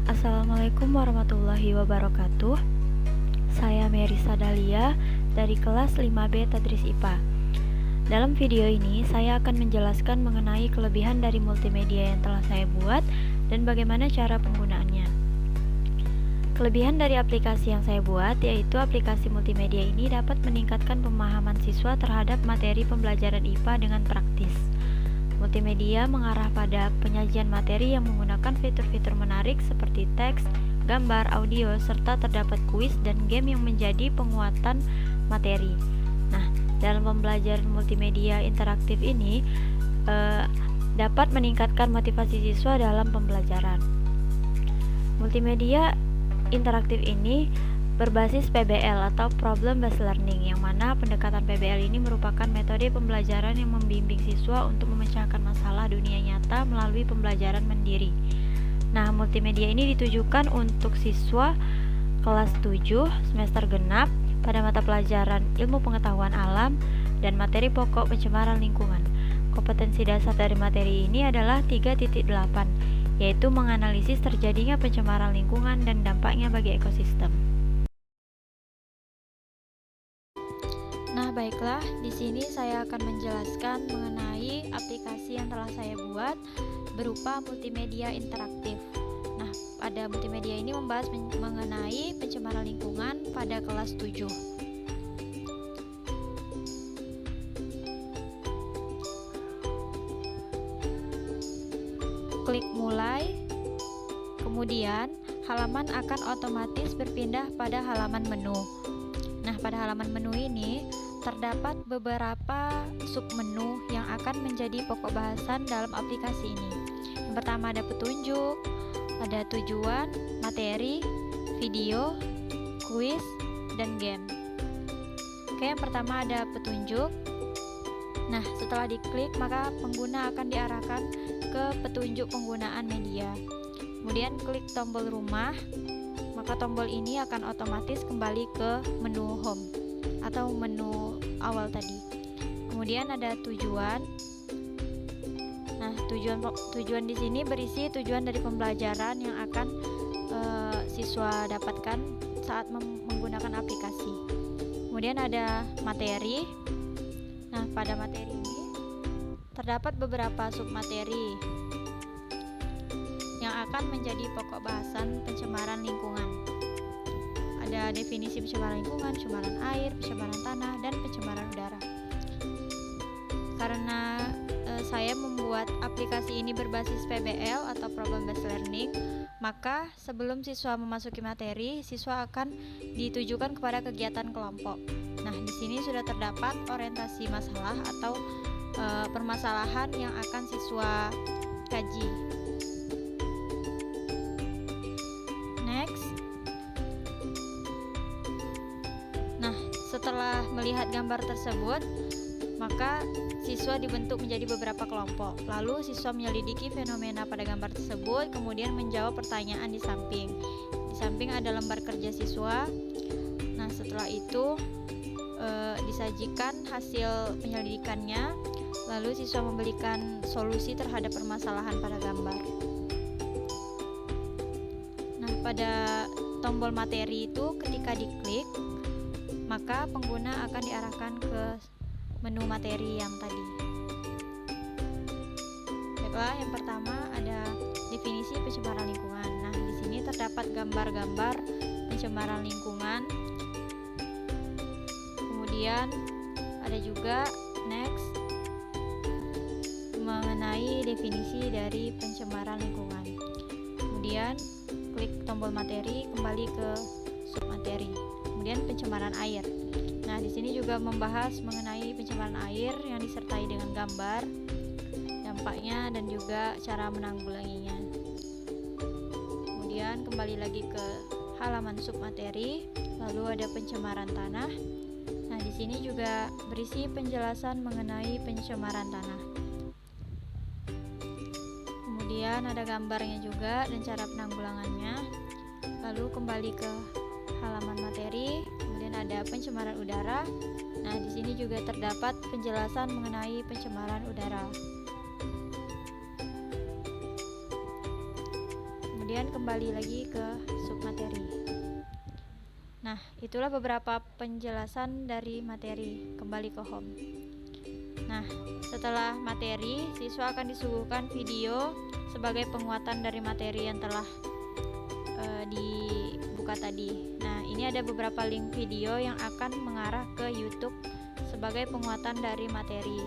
Assalamualaikum warahmatullahi wabarakatuh. Saya Merisa Dalia dari kelas 5B Tadris IPA. Dalam video ini saya akan menjelaskan mengenai kelebihan dari multimedia yang telah saya buat dan bagaimana cara penggunaannya. Kelebihan dari aplikasi yang saya buat yaitu aplikasi multimedia ini dapat meningkatkan pemahaman siswa terhadap materi pembelajaran IPA dengan praktis. Multimedia mengarah pada penyajian materi yang menggunakan fitur-fitur menarik seperti teks, gambar, audio, serta terdapat kuis dan game yang menjadi penguatan materi. Nah, dalam pembelajaran multimedia interaktif ini dapat meningkatkan motivasi siswa dalam pembelajaran. Multimedia interaktif ini berbasis PBL atau Problem Based Learning, yang mana pendekatan PBL ini merupakan metode pembelajaran yang membimbing siswa untuk memecahkan masalah dunia nyata melalui pembelajaran mandiri. Nah, multimedia ini ditujukan untuk siswa kelas 7 semester genap pada mata pelajaran ilmu pengetahuan alam dan materi pokok pencemaran lingkungan. Kompetensi dasar dari materi ini adalah 3.8, yaitu menganalisis terjadinya pencemaran lingkungan dan dampaknya bagi ekosistem. Nah, baiklah, di sini saya akan menjelaskan mengenai aplikasi yang telah saya buat berupa multimedia interaktif. Nah, pada multimedia ini membahas mengenai pencemaran lingkungan pada kelas 7. Klik mulai, kemudian halaman akan otomatis berpindah pada halaman menu. Nah, pada halaman menu ini terdapat beberapa submenu yang akan menjadi pokok bahasan dalam aplikasi ini. Yang pertama ada petunjuk, ada tujuan, materi, video, kuis, dan game. Oke, yang pertama ada petunjuk. Nah, setelah diklik maka pengguna akan diarahkan ke petunjuk penggunaan media. Kemudian klik tombol rumah, maka tombol ini akan otomatis kembali ke menu home atau menu awal tadi. Kemudian ada tujuan. Nah, tujuan di sini berisi tujuan dari pembelajaran yang akan siswa dapatkan saat menggunakan aplikasi. Kemudian ada materi. Nah, pada materi ini terdapat beberapa submateri yang akan menjadi pokok bahasan pencemaran lingkungan. Ada definisi pencemaran lingkungan, pencemaran air, pencemaran tanah, dan pencemaran udara. Karena saya membuat aplikasi ini berbasis PBL atau Problem Based Learning, maka sebelum siswa memasuki materi, siswa akan ditujukan kepada kegiatan kelompok. Nah, di sini sudah terdapat orientasi masalah atau permasalahan yang akan siswa kaji. Next. Nah, setelah melihat gambar tersebut, maka siswa dibentuk menjadi beberapa kelompok. Lalu siswa menyelidiki fenomena pada gambar tersebut, kemudian menjawab pertanyaan di samping. Di samping ada lembar kerja siswa. Nah, setelah itu disajikan hasil penyelidikannya, lalu siswa memberikan solusi terhadap permasalahan pada gambar. Nah, pada tombol materi itu ketika diklik, maka pengguna akan diarahkan ke menu materi yang tadi. Baiklah, yang pertama ada definisi pencemaran lingkungan. Nah, di sini terdapat gambar-gambar pencemaran lingkungan. Kemudian ada juga next mengenai definisi dari pencemaran lingkungan. Kemudian klik tombol materi, kembali ke submateri. Kemudian pencemaran air. Nah, di sini juga membahas mengenai pencemaran air yang disertai dengan gambar, dampaknya, dan juga cara menanggulanginya. Kemudian kembali lagi ke halaman submateri, lalu ada pencemaran tanah. Nah, di sini juga berisi penjelasan mengenai pencemaran tanah. Kemudian ada gambarnya juga dan cara penanggulangannya. Lalu kembali ke halaman materi, kemudian ada pencemaran udara. Nah, di sini juga terdapat penjelasan mengenai pencemaran udara. kemudian kembali lagi ke submateri. Nah, itulah beberapa penjelasan dari materi. Kembali ke home. Nah, setelah materi, siswa akan disuguhkan video sebagai penguatan dari materi yang telah dibuka tadi. Nah, ini ada beberapa link video yang akan mengarah ke YouTube sebagai penguatan dari materi.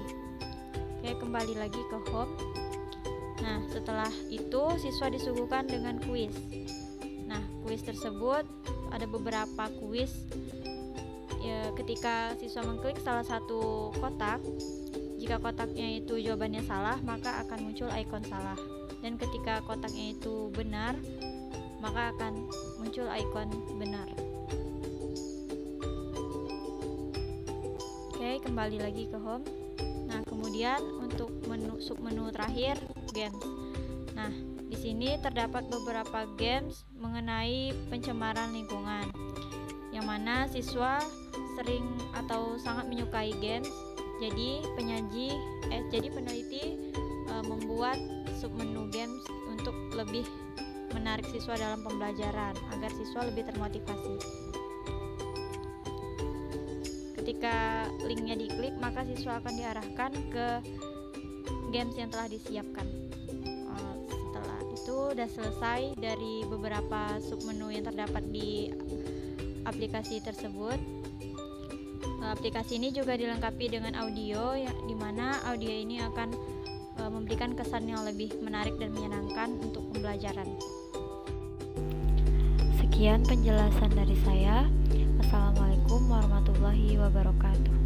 Oke, kembali lagi ke home. Nah, setelah itu siswa disuguhkan dengan kuis. Nah, kuis tersebut ada beberapa kuis. Ya, ketika siswa mengklik salah satu kotak, jika kotaknya itu jawabannya salah, maka akan muncul ikon salah. Dan ketika kotaknya itu benar, maka akan muncul ikon benar. Oke, kembali lagi ke home. Nah, kemudian untuk submenu terakhir, games. Nah, di sini terdapat beberapa games mengenai pencemaran lingkungan, yang mana siswa sering atau sangat menyukai games. Jadi peneliti membuat submenu games untuk lebih menarik siswa dalam pembelajaran agar siswa lebih termotivasi. Ketika linknya diklik, maka siswa akan diarahkan ke games yang telah disiapkan. Setelah itu sudah selesai dari beberapa submenu yang terdapat di aplikasi tersebut. Aplikasi ini juga dilengkapi dengan audio, di mana audio ini akan memberikan kesan yang lebih menarik dan menyenangkan untuk pembelajaran. Sekian penjelasan dari saya. Assalamualaikum warahmatullahi wabarakatuh.